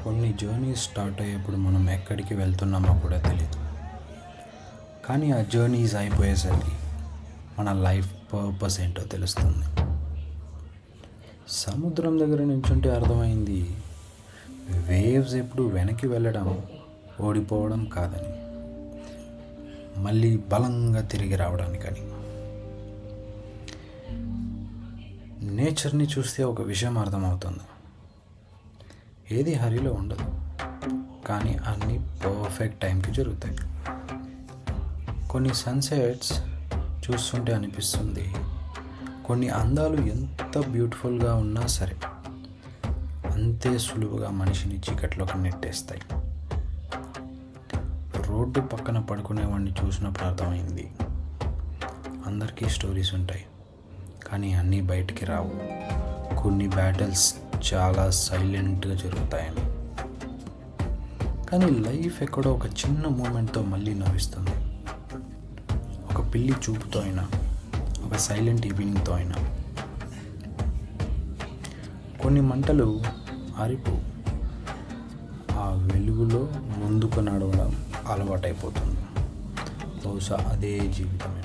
కొన్ని journeys start అయ్యేప్పుడు మనం ఎక్కడికి వెళ్తున్నామో కూడా తెలియదు. కానీ ఆ జర్నీస్ అయిపోయేసరికి మన లైఫ్ పర్పస్ ఏంటో తెలుస్తుంది. సముద్రం దగ్గర నుంచుంటే అర్థమైంది, వేవ్స్ ఎప్పుడు వెనక్కి వెళ్ళడం, ఓడిపోవడం కాదని, మళ్ళీ బలంగా తిరిగి రావడానికని. నేచర్ని చూస్తే ఒక విషయం అర్థమవుతుంది. ఏది హరిలో ఉండదు, కానీ అన్నీ పర్ఫెక్ట్ టైంకి జరుగుతాయి. కొన్ని సన్సెట్స్ చూస్తుంటే అనిపిస్తుంది, కొన్ని అందాలు ఎంత బ్యూటిఫుల్గా ఉన్నా సరే అంతే సులువుగా మనిషిని చీకట్లోకి నెట్టేస్తాయి. రోడ్డు పక్కన పడుకునేవాడిని చూసినప్పుడు అర్థమైంది, అందరికీ స్టోరీస్ ఉంటాయి, కానీ అన్నీ బయటికి రావు. కొన్ని బ్యాటిల్స్ చాలా సైలెంట్గా జరుగుతాయని. కానీ లైఫ్ ఎక్కడో ఒక చిన్న మూమెంట్తో మళ్ళీ నవ్విస్తుంది. ఒక పిల్లి చూపుతో అయినా, ఒక సైలెంట్ ఈవినింగ్తో అయినా. కొన్ని మంటలు ఆరిపో, ఆ వెలుగులో ముందుకు నడవడం అలవాటైపోతుంది. బహుశా అదే జీవితమే.